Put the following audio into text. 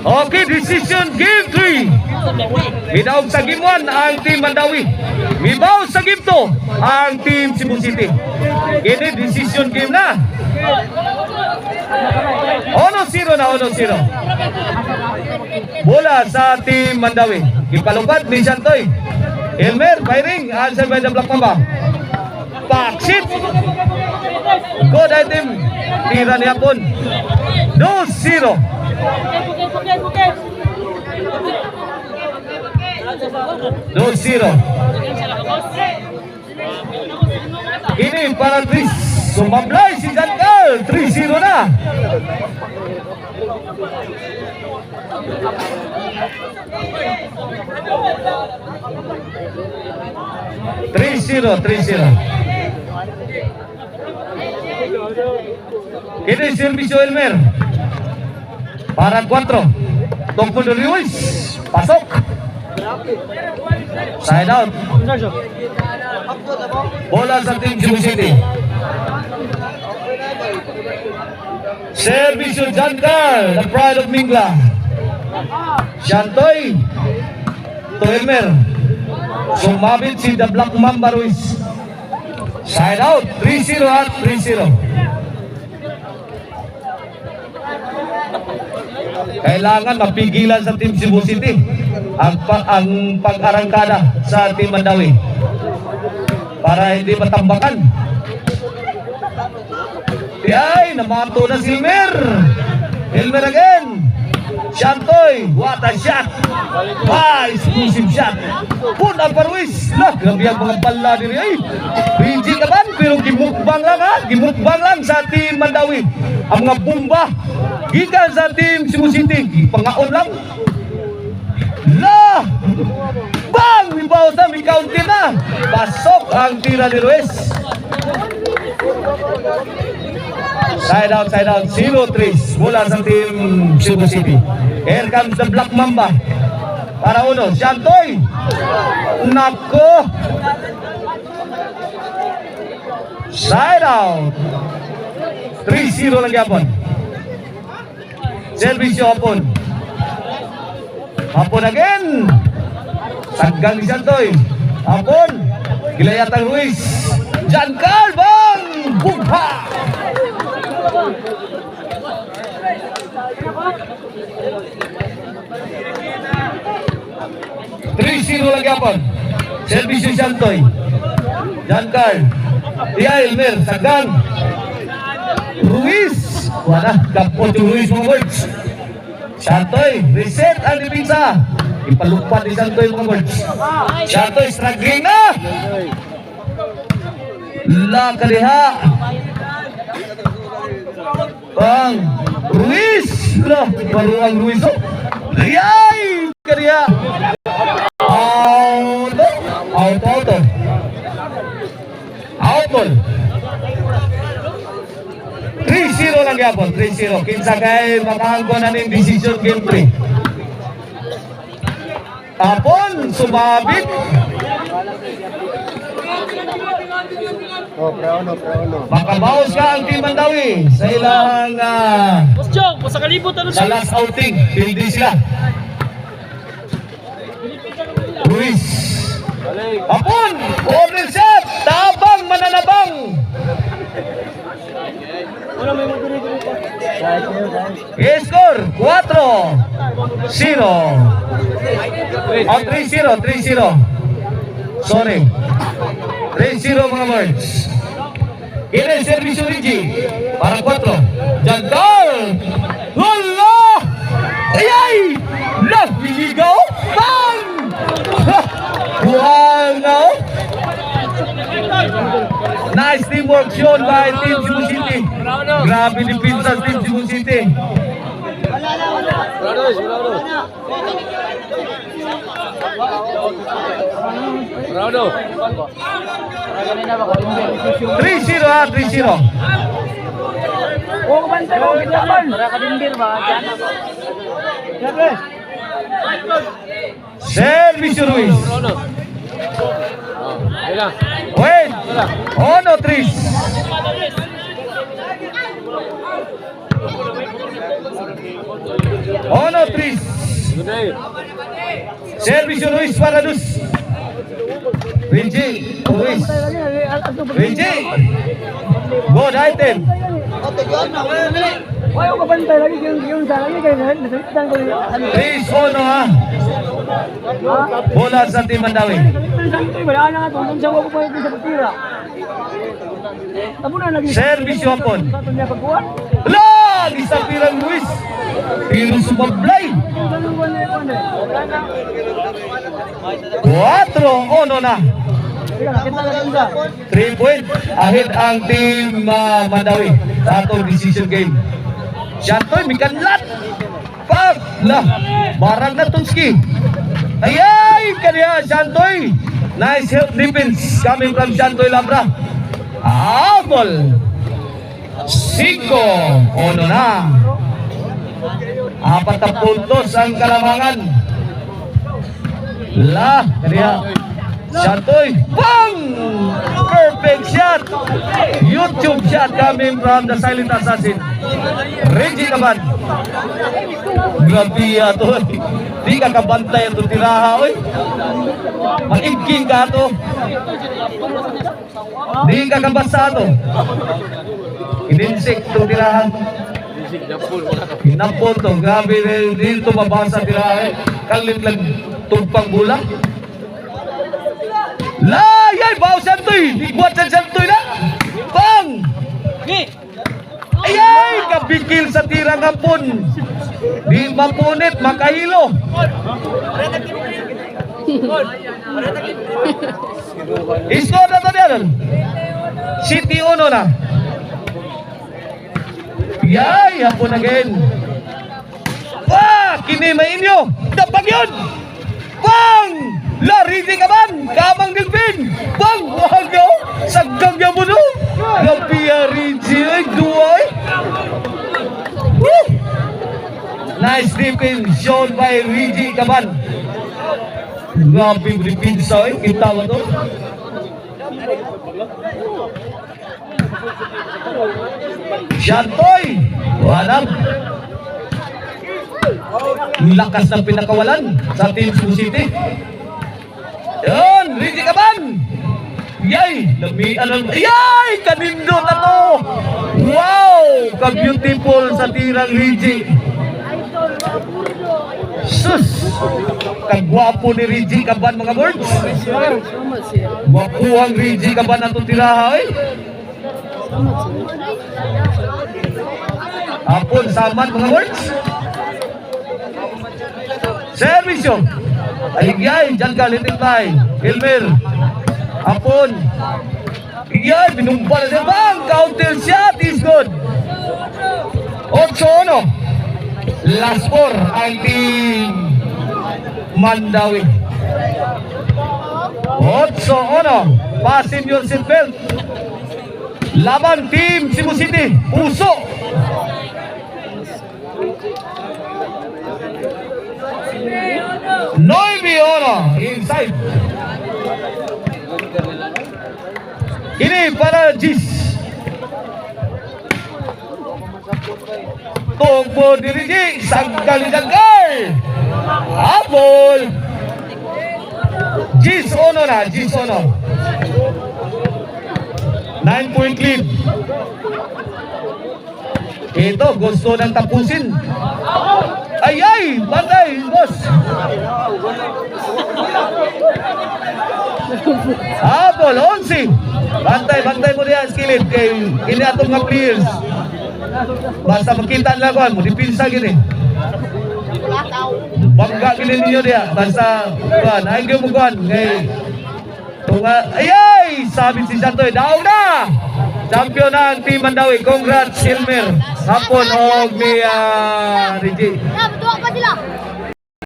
Okay, decision game 3. Minaog sa game 1 ang Team Mandawi. Mibaw sa game 2 ang Team Cebu City. Ini decision game na. 1-0 na, 1-0. Bola sa Team Mandawi. Ipalupad ni Santoy. Elmer firing, answer by the Black Mamba. Paksit. Good item. Tira ni Hapon. 2-0. 2-0. Ini para Tris. Sumablay si Jankal. 3-0 na. Ini servisyo Elmer para 4. Tungkol de Luis. Pasok. Side out. Bola sa Team Cebu City. Servisyo Jankal, the pride of Mingla. Shantoy to Elmer. Sumabit si The Black Mamba Ruiz. Side out. 3-0 at 3-0. Kailangan mapigilan sa Team Cebu City ang pag-arangkada sa Team Mandawi para hindi matambakan. Ay, namato na si Elmer. Elmer again. Shantoy, what a shot. Exclusive shot. Puna pa Ruiz. Grabe ang mga bala din. Ay, Rinji naman, pero gimukbang lang ha. Gimukbang lang sa Team Mandawi. Ang mga bomba gikan sa Team Cebu City. Pangaon lang. Bang! Mibaw na, may county na. Pasok ang tira ni Ruiz. Side out, 0-3 mula sa Team Cebu City. Here comes the Black Mamba. Para uno, Shantoy. Nako. Side out. 3-0 lang yapon. Servisyo Hapon. Hapon again. Saggang ni Shantoy. Hapon. Gilayatang Ruiz. Jankal bang. Bugha. Lagi apa? Servisyo Shantoy. Jankal. Dia Elmer. Saggang. Ruiz. Wala. Kapot yung Ruiz mga words. Shantoy. Reset ang dipinsa. Ipalupad ni Shantoy mga words. Shantoy struggling na. Kaliha. Bang Ruiz. Baru ang Ruiz. Riyay. Kaliha. Out. 3-0 lang yapon, 3-0. Kinsa kay makahangko na ning decision game 3. Hapon sumabit. Makabawas ka ang Team Mandawi sa ilang sa last outing. Hindi sila. Ruiz. Hapon! Corner shot! Tabang mananabang! I-score 4-0. 3-0. Sorry. 3-0 mga birds. Ini servisyo Rigi. Para 4. Jankal! Hala! Ayay! Nagligaw! Bang! Wow! Nice teamwork shown by Team Cebu City. Grabe ni Pintas Team Cebu City. Bravo. 3-0. Servisyo Ruiz. Wait. No, 3. Ono Tris. Service Ruiz para Dus. Rinji, Ruiz. Rinji. Good item. Ayaw ko bantay lagi yung sa lagi kayo nasalitan ko yung Tris Ono ha. Bola sa Team Mandawi. wala na nga ito, kung siya ko pa ito sa patira. Tamo na lagi. Service Wapon. Sa niya pagkuhan. Hala! Isang pirang Ruiz. Pero sumablay. 4 Ono na. Kita na siya. 3 point ahead ang Team Mandawi sa atong decision game. Shantoy, may kanlat. Pag! Lah! Barang na Tunski. Ayay! Kanya Shantoy. Nice help defense coming from Shantoy Labra. Ball. 5 Ono na. 4 puntos ang kalamangan. Lah! Kanya Shantoy, bang! Perfect shot! YouTube shot coming from the silent assassin. Reggie Caban. Grabe to. Di ka kabantay itong tiraha, oy. Maigking ka to. Di ka kabasa to. Ininsik itong tiraha. Inampol to. Grabe dito mabasa tiraha. Kalit lang tumpang bulang. Layay! Bawa Santoy! Buat sa Santoy na! Bang! Ayay! Kabikil sa tirang hapon! Di mapunit, makahilo! Isko na to diyan! City Uno na! Yay! Hapon again! Wah! Kini mainyo! Dapag yun! Bang! Lariti ka man! Kamang Dilpin! Bang! Wagaw! Saggang niya mo no! Lapia Rigi! Ay, duway! Woo! Nice defense shown by Rigi Kaban. Grabe mo defense ay. Kita mo to? Shantoy! Wanap! Lakas ng pinakawalan sa Team Cebu City. Yun, Rigi Kaban! Yay! Yay! Kanindot na to! Wow! Ka-beautiful sa tirang Rigi. Sus! Kagwapo ni Rigi Kaban mga birds. Wapuhang Rigi Kaban na itong tiraha eh. Hapon, saman mga birds. Service yun. Aligay, dyan ka, litipay. Elmer. Hapon. Aligay, binumbal na bang. Counter shot is good. 8-1. Last 4 ang Team Mandawi. 8-1. Pasin your seatbelt. Laban Team Cebu City. Puso. Noemi Ono inside. Ini para Jis. Tunggu diri Ji saggal. Apol. Jis Ono na, Jis Ono. 9-point lead. Ito gusto nang tapusin. Ay, bantay, boss. Apol, 11. Bantay mo diyan, skillet. Kay ini atong mga players. Basta makita lang ko, mo dipinsa gini. Bangga gini ninyo diya. Basta, kuan, ay mo kuan. Kay, ay, sabi si Santoy, daw na! Champion na ang Team Mandawi. Congrats, Elmer. Hapon o ni Rigi.